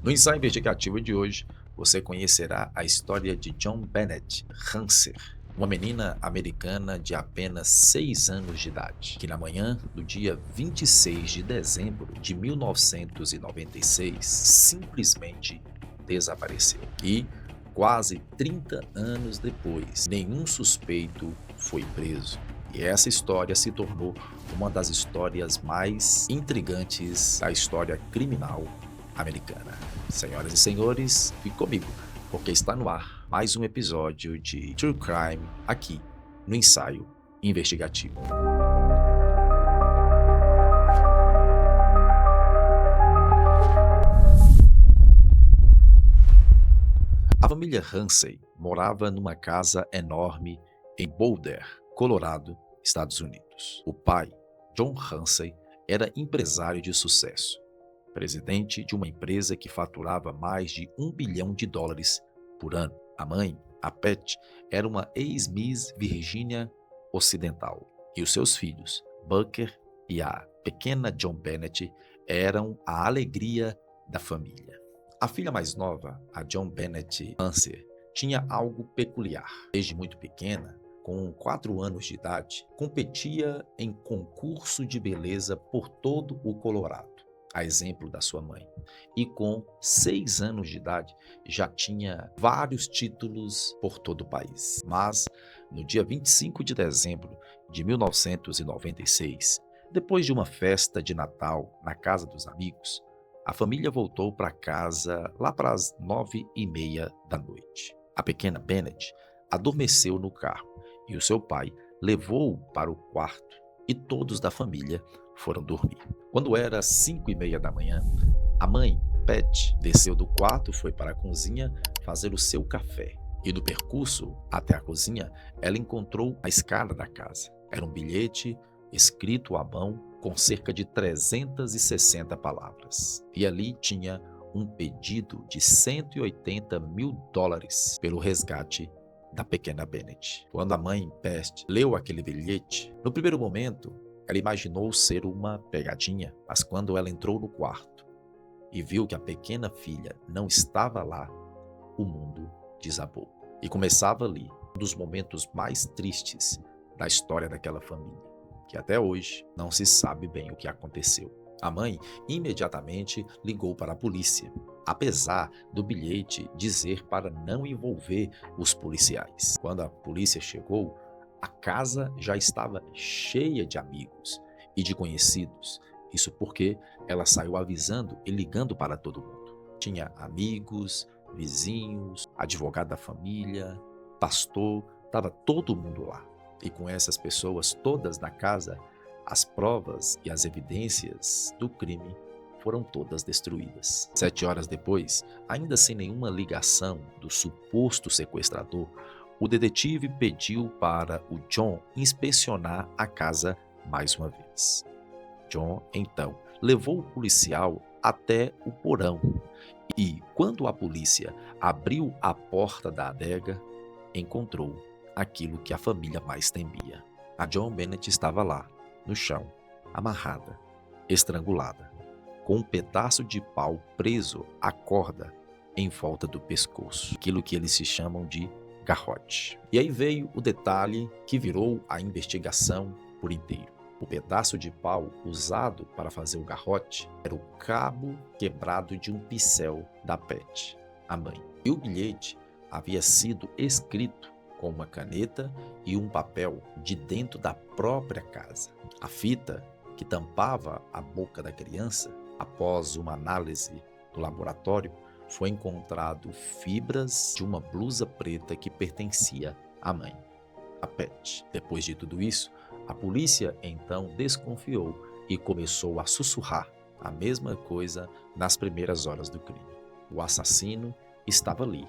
No ensaio investigativo de hoje, você conhecerá a história de John Bennett Hanser, uma menina americana de apenas 6 anos de idade, que na manhã do dia 26 de dezembro de 1996 simplesmente desapareceu. E, quase 30 anos depois, nenhum suspeito foi preso. E essa história se tornou uma das histórias mais intrigantes da história criminal americana. Senhoras e senhores, fique comigo, porque está no ar mais um episódio de True Crime aqui no Ensaio Investigativo. A família Ramsey morava numa casa enorme em Boulder, Colorado, Estados Unidos. O pai, John Ramsey, era empresário de sucesso, presidente de uma empresa que faturava mais de US$ 1 bilhão por ano. A mãe, a Pat, era uma ex-Miss Virgínia Ocidental. E os seus filhos, Booker e a pequena John Bennett, eram a alegria da família. A filha mais nova, a John Bennett Hanser, tinha algo peculiar. Desde muito pequena, com 4 anos de idade, competia em concurso de beleza por todo o Colorado, a exemplo da sua mãe. E com 6 anos de idade, já tinha vários títulos por todo o país. Mas, no dia 25 de dezembro de 1996, depois de uma festa de Natal na casa dos amigos, a família voltou para casa lá para as 9h30 da noite. A pequena Bennett adormeceu no carro e o seu pai levou-o para o quarto e todos da família foram dormir. Quando era 5h30 da manhã, a mãe, Pat, desceu do quarto e foi para a cozinha fazer o seu café. E no percurso até a cozinha, ela encontrou a escada da casa. Era um bilhete escrito à mão com cerca de 360 palavras. E ali tinha um pedido de US$ 180 mil pelo resgate da pequena Bennett. Quando a mãe, Pat, leu aquele bilhete, no primeiro momento, ela imaginou ser uma pegadinha, mas quando ela entrou no quarto e viu que a pequena filha não estava lá, o mundo desabou. E começava ali um dos momentos mais tristes da história daquela família, que até hoje não se sabe bem o que aconteceu. A mãe imediatamente ligou para a polícia, apesar do bilhete dizer para não envolver os policiais. Quando a polícia chegou, a casa já estava cheia de amigos e de conhecidos. Isso porque ela saiu avisando e ligando para todo mundo. Tinha amigos, vizinhos, advogado da família, pastor, estava todo mundo lá. E com essas pessoas todas na casa, as provas e as evidências do crime foram todas destruídas. 7 horas depois, ainda sem nenhuma ligação do suposto sequestrador, o detetive pediu para o John inspecionar a casa mais uma vez. John, então, levou o policial até o porão e, quando a polícia abriu a porta da adega, encontrou aquilo que a família mais temia. A John Bennett estava lá, no chão, amarrada, estrangulada, com um pedaço de pau preso à corda em volta do pescoço, aquilo que eles se chamam de garrote. E aí veio o detalhe que virou a investigação por inteiro. O pedaço de pau usado para fazer o garrote era o cabo quebrado de um pincel da Pat, a mãe. E o bilhete havia sido escrito com uma caneta e um papel de dentro da própria casa. A fita que tampava a boca da criança, após uma análise no laboratório, foi encontrado fibras de uma blusa preta que pertencia à mãe, a Pat. Depois de tudo isso, a polícia então desconfiou e começou a sussurrar a mesma coisa nas primeiras horas do crime. O assassino estava ali,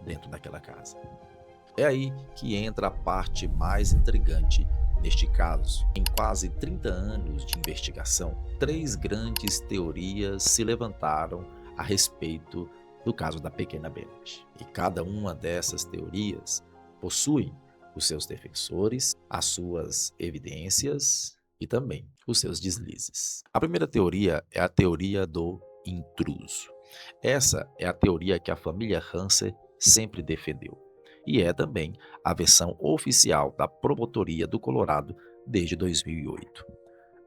dentro daquela casa. É aí que entra a parte mais intrigante neste caso. Em quase 30 anos de investigação, 3 grandes teorias se levantaram a respeito do caso da pequena Bennett. E cada uma dessas teorias possui os seus defensores, as suas evidências e também os seus deslizes. A primeira teoria é a teoria do intruso. Essa é a teoria que a família Hansen sempre defendeu. E é também a versão oficial da Promotoria do Colorado desde 2008.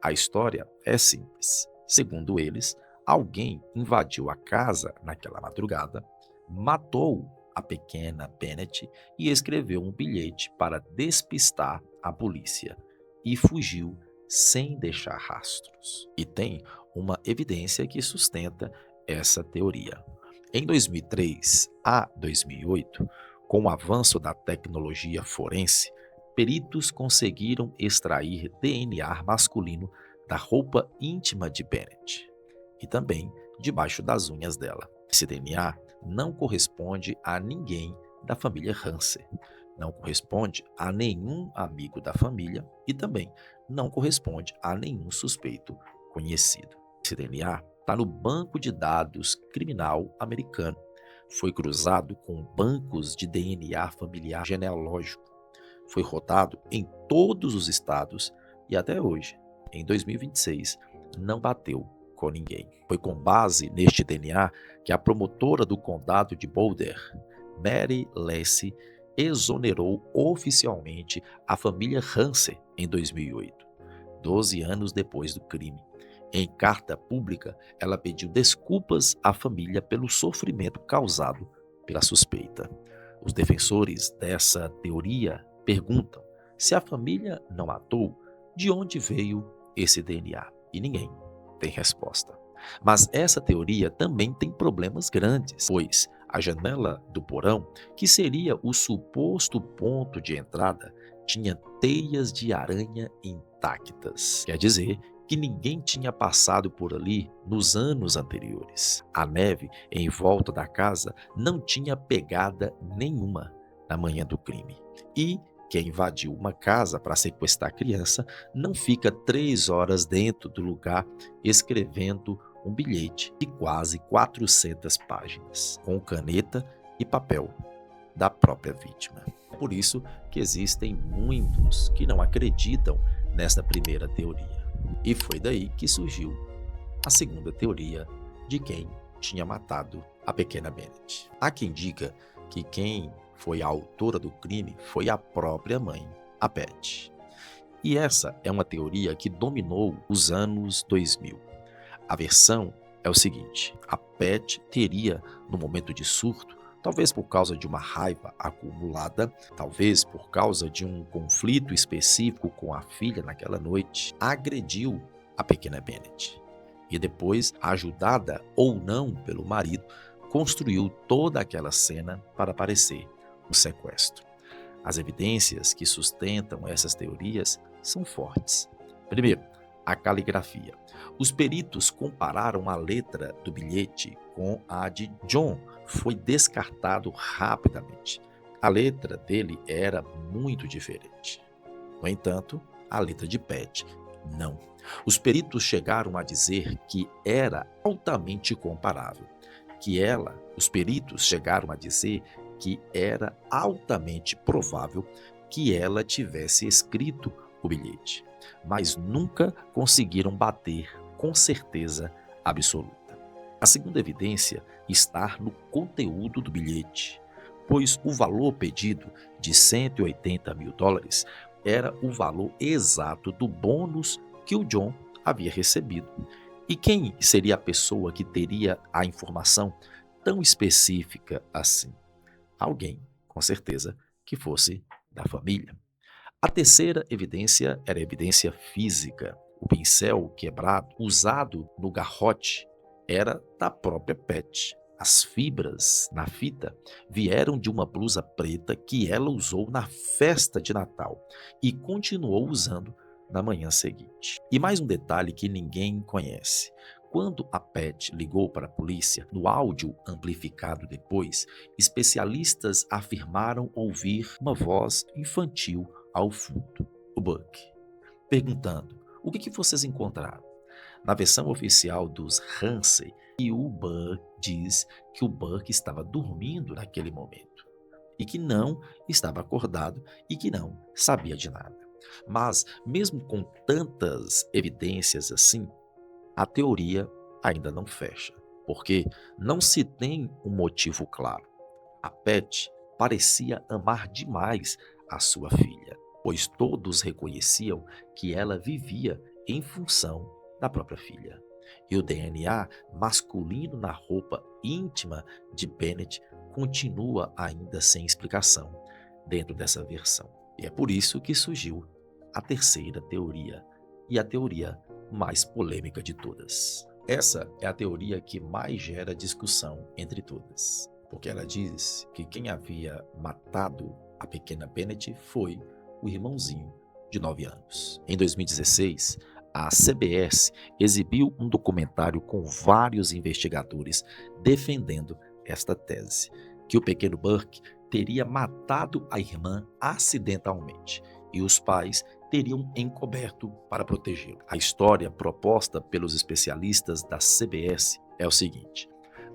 A história é simples. Segundo eles, alguém invadiu a casa naquela madrugada, matou a pequena Bennett e escreveu um bilhete para despistar a polícia e fugiu sem deixar rastros. E tem uma evidência que sustenta essa teoria. Em 2003 a 2008, com o avanço da tecnologia forense, peritos conseguiram extrair DNA masculino da roupa íntima de Bennett e também debaixo das unhas dela. Esse DNA não corresponde a ninguém da família Hansen, não corresponde a nenhum amigo da família e também não corresponde a nenhum suspeito conhecido. Esse DNA está no banco de dados criminal americano. Foi cruzado com bancos de DNA familiar genealógico. Foi rodado em todos os estados e até hoje, em 2026, não bateu com ninguém. Foi com base neste DNA que a promotora do condado de Boulder, Mary Lacy, exonerou oficialmente a família Hansen em 2008, 12 anos depois do crime. Em carta pública, ela pediu desculpas à família pelo sofrimento causado pela suspeita. Os defensores dessa teoria perguntam se a família não matou, de onde veio esse DNA? E ninguém tem resposta. Mas essa teoria também tem problemas grandes, pois a janela do porão, que seria o suposto ponto de entrada, tinha teias de aranha intactas. Quer dizer que ninguém tinha passado por ali nos anos anteriores. A neve em volta da casa não tinha pegada nenhuma na manhã do crime. E quem invadiu uma casa para sequestrar a criança não fica 3 horas dentro do lugar escrevendo um bilhete de quase 400 páginas, com caneta e papel da própria vítima. É por isso que existem muitos que não acreditam nesta primeira teoria. E foi daí que surgiu a segunda teoria de quem tinha matado a pequena Bennett. Há quem diga que quem foi a autora do crime foi a própria mãe, a Pat. E essa é uma teoria que dominou os anos 2000. A versão é o seguinte: a Pat teria, no momento de surto, talvez por causa de uma raiva acumulada, talvez por causa de um conflito específico com a filha naquela noite, agrediu a pequena Bennett. E depois, ajudada ou não pelo marido, construiu toda aquela cena para parecer um sequestro. As evidências que sustentam essas teorias são fortes. Primeiro, a caligrafia. Os peritos compararam a letra do bilhete com a de John. Foi descartado rapidamente. A letra dele era muito diferente. No entanto, a letra de Pat, não. Os peritos chegaram a dizer que era altamente comparável. Os peritos chegaram a dizer que era altamente provável que ela tivesse escrito o bilhete, mas nunca conseguiram bater com certeza absoluta. A segunda evidência está no conteúdo do bilhete, pois o valor pedido de 180 mil dólares era o valor exato do bônus que o John havia recebido. E quem seria a pessoa que teria a informação tão específica assim? Alguém, com certeza, que fosse da família. A terceira evidência era a evidência física. O pincel quebrado, usado no garrote, era da própria Pat. As fibras na fita vieram de uma blusa preta que ela usou na festa de Natal e continuou usando na manhã seguinte. E mais um detalhe que ninguém conhece. Quando a Pat ligou para a polícia, no áudio amplificado depois, especialistas afirmaram ouvir uma voz infantil ao fundo, o Buck, perguntando: o que vocês encontraram? Na versão oficial dos Hansen, o Buck diz que o Buck estava dormindo naquele momento e que não estava acordado e que não sabia de nada. Mas, mesmo com tantas evidências assim, a teoria ainda não fecha, porque não se tem um motivo claro. A Pat parecia amar demais a sua filha, pois todos reconheciam que ela vivia em função da própria filha. E o DNA masculino na roupa íntima de Bennett continua ainda sem explicação dentro dessa versão. E é por isso que surgiu a terceira teoria, e a teoria mais polêmica de todas. Essa é a teoria que mais gera discussão entre todas, porque ela diz que quem havia matado a pequena Bennett foi o irmãozinho de 9 anos. Em 2016, a CBS exibiu um documentário com vários investigadores defendendo esta tese, que o pequeno Burke teria matado a irmã acidentalmente e os pais teriam encoberto para protegê-lo. A história proposta pelos especialistas da CBS é o seguinte: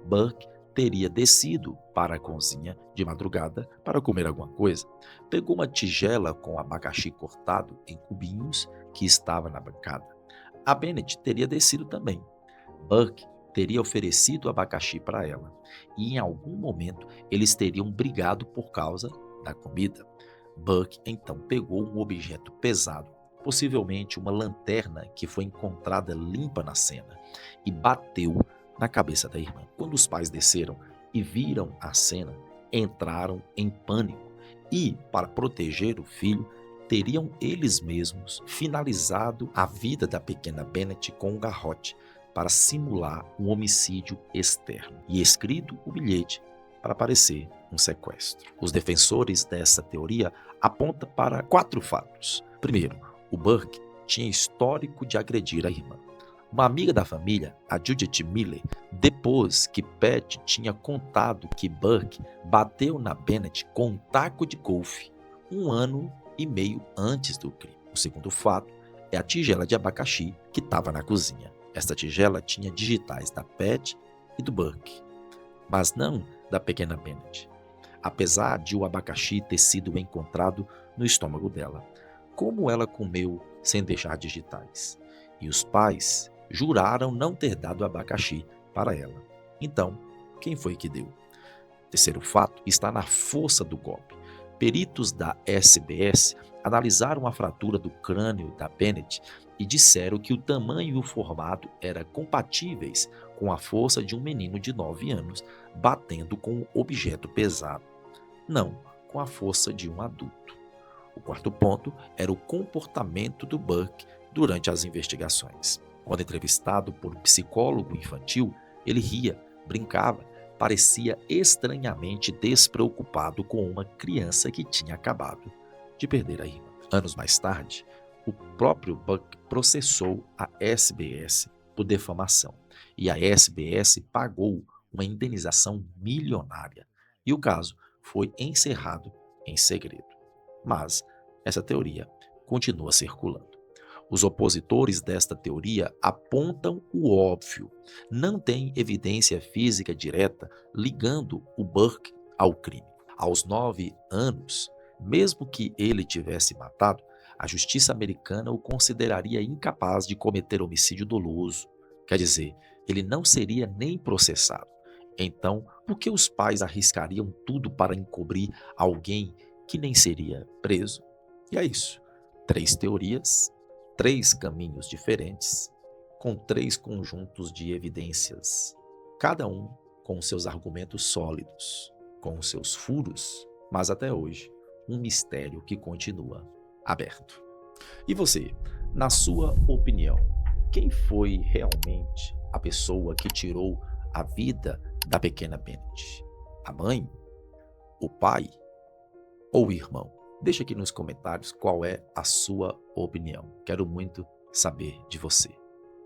Burke teria descido para a cozinha de madrugada para comer alguma coisa, pegou uma tigela com abacaxi cortado em cubinhos que estava na bancada. A Bennett teria descido também. Burke teria oferecido abacaxi para ela, e em algum momento eles teriam brigado por causa da comida. Burke então pegou um objeto pesado, possivelmente uma lanterna que foi encontrada limpa na cena, e bateu na cabeça da irmã. Quando os pais desceram e viram a cena, entraram em pânico e, para proteger o filho, teriam eles mesmos finalizado a vida da pequena Bennett com um garrote para simular um homicídio externo e escrito o bilhete para parecer um sequestro. Os defensores dessa teoria apontam para 4 fatos. Primeiro, o Burke tinha histórico de agredir a irmã. Uma amiga da família, a Judith Miller, depois que Pat tinha contado que Burke bateu na Bennett com um taco de golfe 1 ano e meio antes do crime. O segundo fato é a tigela de abacaxi que estava na cozinha. Esta tigela tinha digitais da Pat e do Burke, mas não da pequena Bennett, apesar de o abacaxi ter sido encontrado no estômago dela. Como ela comeu sem deixar digitais? E os pais juraram não ter dado abacaxi para ela. Então, quem foi que deu? O terceiro fato está na força do golpe. Peritos da SBS analisaram a fratura do crânio da Bennett e disseram que o tamanho e o formato eram compatíveis com a força de um menino de 9 anos batendo com um objeto pesado, não com a força de um adulto. O quarto ponto era o comportamento do Burke durante as investigações. Quando entrevistado por um psicólogo infantil, ele ria, brincava, parecia estranhamente despreocupado com uma criança que tinha acabado de perder a irmã. Anos mais tarde, o próprio Burke processou a SBS por defamação e a SBS pagou uma indenização milionária e o caso foi encerrado em segredo. Mas essa teoria continua circulando. Os opositores desta teoria apontam o óbvio. Não tem evidência física direta ligando o Burke ao crime. Aos 9 anos, mesmo que ele tivesse matado, a justiça americana o consideraria incapaz de cometer homicídio doloso. Quer dizer, ele não seria nem processado. Então, por que os pais arriscariam tudo para encobrir alguém que nem seria preso? E é isso. 3 teorias, 3 caminhos diferentes, com 3 conjuntos de evidências, cada um com seus argumentos sólidos, com seus furos, mas até hoje, um mistério que continua aberto. E você, na sua opinião, quem foi realmente a pessoa que tirou a vida da pequena Bennett? A mãe? O pai? Ou o irmão? Deixa aqui nos comentários qual é a sua opinião. Quero muito saber de você.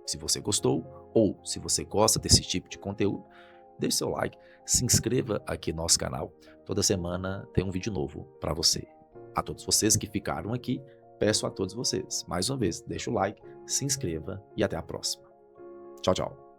Se você gostou ou se você gosta desse tipo de conteúdo, deixe seu like, se inscreva aqui no nosso canal. Toda semana tem um vídeo novo para você. A todos vocês que ficaram aqui, peço a todos vocês, mais uma vez, deixa o like, se inscreva e até a próxima. Tchau, tchau.